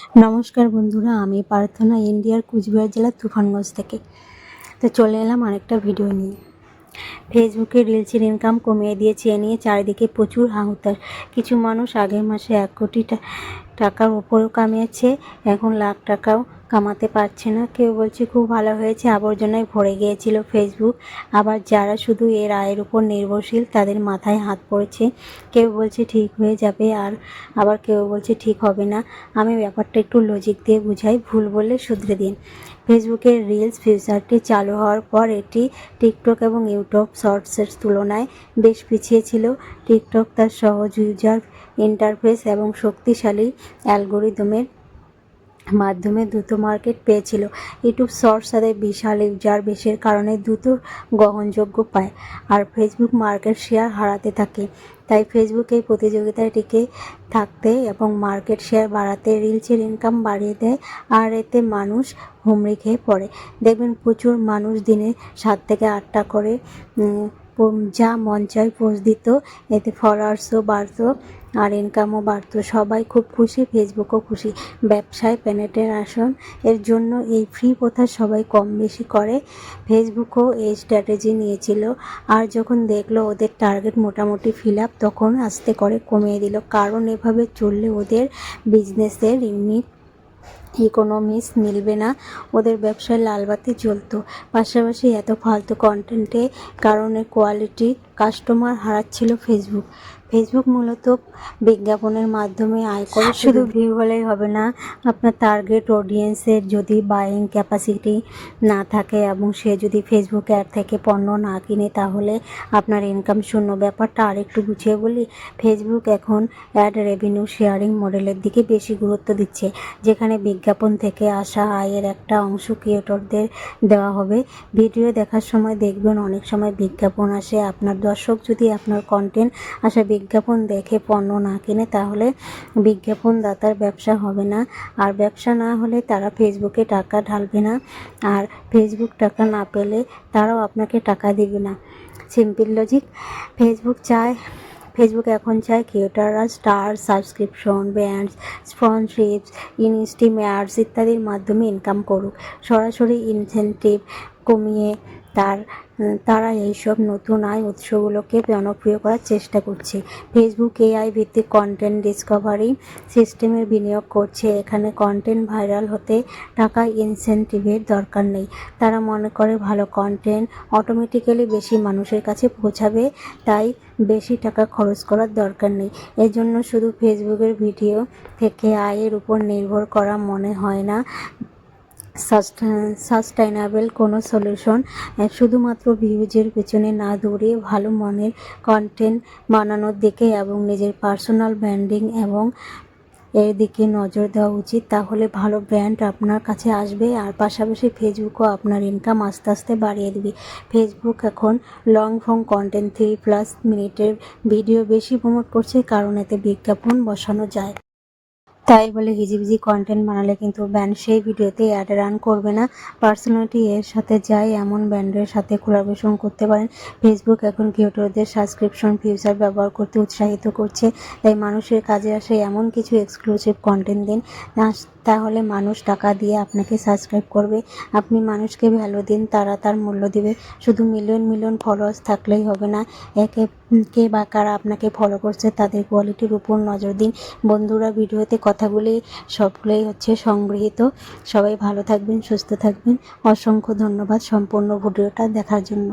নমস্কার বন্ধুরা, আমি প্রার্থনা ইন্ডিয়ার কুচবিহার জেলার তুফানগঞ্জ থেকে। তো চলে এলাম আরেকটা ভিডিও নিয়ে। ফেসবুকে রিলসের ইনকাম কমিয়ে দিয়েছে, এ নিয়ে চারিদিকে প্রচুর হাহুতাশ। কিছু মানুষ আগের মাসে 1 কোটি টাকার উপরেও কামিয়েছে, এখন লাখ টাকাও কামাতে পারছে না। কেউ বলছে খুব ভালো হয়েছে, আবর্জনায় ভরে গিয়েছিল ফেসবুক। আবার যারা শুধু এর আয়ের উপর নির্ভরশীল তাদের মাথায় হাত পড়েছে। কেউ বলছে ঠিক হয়ে যাবে, আর আবার কেউ বলছে ঠিক হবে না। আমি ব্যাপারটা একটু লজিক দিয়ে বুঝাই, ভুল বললে শুধরে দিন। ফেসবুকের রিলস ফিচারটি চালু হওয়ার পর এটি টিকটক এবং ইউটিউব শর্টসের তুলনায় বেশ পিছিয়ে ছিল। টিকটক তার সহজ ইউজার ইন্টারফেস এবং শক্তিশালী অ্যালগোরিদমের মাধ্যমে দ্রুত মার্কেট পেয়েছিল। ইউটিউব শর্টস তাদের বিশাল ইউজার বেসের কারণে দ্রুত গ্রহণযোগ্য পায়, আর ফেসবুক মার্কেট শেয়ার হারাতে থাকে। তাই ফেসবুক এই প্রতিযোগিতায় টিকে থাকতে এবং মার্কেট শেয়ার বাড়াতে রিলসের ইনকাম বাড়িয়ে দেয়, আর এতে মানুষ হুমড়ি খেয়ে পড়ে। দেখবেন প্রচুর মানুষ দিনে 7 থেকে 8টা করে যা মন চায় পোস্ট দিত, এতে ফলোয়ার্সও বাড়তো আর ইনকামও বাড়তো। সবাই খুব খুশি, ফেসবুকও খুশি। ব্যবসায় পেনিট্রেশন এর জন্য এই ফ্রি প্রথা সবাই কম বেশি করে। ফেসবুকও এই স্ট্র্যাটেজি নিয়েছিল, আর যখন দেখলো ওদের টার্গেট মোটামুটি ফিল আপ, তখন আস্তে করে কমিয়ে দিল। কারণ এভাবে চললে ওদের বিজনেসের ইকোনমিক্স মিলবে না, ওদের ব্যবসায় লালবাতি জ্বলতো। পাশাপাশি এত ফালতু কন্টেন্টের কারণে কোয়ালিটি কাস্টমার হারাচ্ছিল ফেসবুক মূলত বিজ্ঞাপনের মাধ্যমে আয় করে। শুধু ভিউ হলেই হবে না, আপনার টার্গেট অডিয়েন্সের যদি বাইং ক্যাপাসিটি না থাকে এবং সে যদি ফেসবুক অ্যাড থেকে পণ্য না কিনে, তাহলে আপনার ইনকাম শূন্য। ব্যাপারটা আরেকটু গুছিয়ে বলি, ফেসবুক এখন অ্যাড রেভিনিউ শেয়ারিং মডেলের দিকে বেশি গুরুত্ব দিচ্ছে, যেখানে বিজ্ঞাপন থেকে আসা আয়ের একটা অংশ ক্রিয়েটরদের দেওয়া হবে। ভিডিও দেখার সময় দেখবেন অনেক সময় বিজ্ঞাপন আসে, আপনার দর্শক যদি আপনার কন্টেন্ট আসা বিজ্ঞাপন দেখে পণ্য না কিনে, তাহলে বিজ্ঞাপনদাতার ব্যবসা হবে না, আর ব্যবসা না হলে তারা ফেসবুকে টাকা ঢালবে না, আর ফেসবুক টাকা না পেলে তারাও আপনাকে টাকা দিবে না। Simple logic. ফেসবুক এখন চায় ক্রিয়েটররা star, subscription, brands, sponsorship, instream ads ইত্যাদির মাধ্যমে ইনকাম করুক। সরাসরি ইনসেনটিভ কমিয়ে তারা এইসব নতুন আয় উৎসগুলোকে জনপ্রিয় করার চেষ্টা করছে। ফেসবুক এআই ভিত্তিক কন্টেন্ট ডিসকভারি সিস্টেমের বিনিয়োগ করছে। এখানে কন্টেন্ট ভাইরাল হতে টাকা ইনসেনটিভের দরকার নেই। তারা মনে করে ভালো কন্টেন্ট অটোমেটিক্যালি বেশি মানুষের কাছে পৌঁছাবে, তাই বেশি টাকা খরচ করার দরকার নেই। এজন্য শুধু ফেসবুকের ভিডিও থেকে আয়ের উপর নির্ভর করা মনে হয় না সাস্টেইনেবল কোনো সলিউশন। শুধুমাত্র ভিউজের পেছনে না দৌড়িয়ে ভালো মানের কন্টেন্ট বানানোর দিকে এবং নিজের পার্সোনাল ব্র্যান্ডিং এবং এর দিকে নজর দেওয়া উচিত। তাহলে ভালো ব্র্যান্ড আপনার কাছে আসবে, আর পাশাপাশি ফেসবুকও আপনার ইনকাম আস্তে আস্তে বাড়িয়ে দেবে। ফেসবুক এখন লং ফর্ম কন্টেন্ট 3+ মিনিটের ভিডিও বেশি প্রমোট করছে, কারণ এতে বিজ্ঞাপন বসানো যায়। তাই বলে হিজিবিজি কন্টেন্ট বানালে কিন্তু ব্র্যান্ড সেই ভিডিওতে অ্যাড রান করবে না। পার্সোনালিটি এর সাথে যায় এমন ব্র্যান্ডের সাথে কোলাবোরেশন করতে পারেন। ফেসবুক এখন ক্রিয়েটরদের সাবস্ক্রিপশন ফিচার ব্যবহার করতে উৎসাহিত করছে, তাই মানুষের কাজে আসে এমন কিছু এক্সক্লুসিভ কন্টেন্ট দিন, তাহলে মানুষ টাকা দিয়ে আপনাকে সাবস্ক্রাইব করবে। আপনি মানুষকে ভ্যালু দিন, তারা তার মূল্য দিবে। শুধু মিলিয়ন ফলোয়ার্স থাকলেই হবে না, কে বা কারা আপনাকে ফলো করছে তাদের কোয়ালিটির উপর নজর দিন। বন্ধুরা, ভিডিওতে কথাগুলি সবগুলোই হচ্ছে সংগৃহীত। সবাই ভালো থাকবেন, সুস্থ থাকবেন। অসংখ্য ধন্যবাদ সম্পূর্ণ ভিডিওটা দেখার জন্য।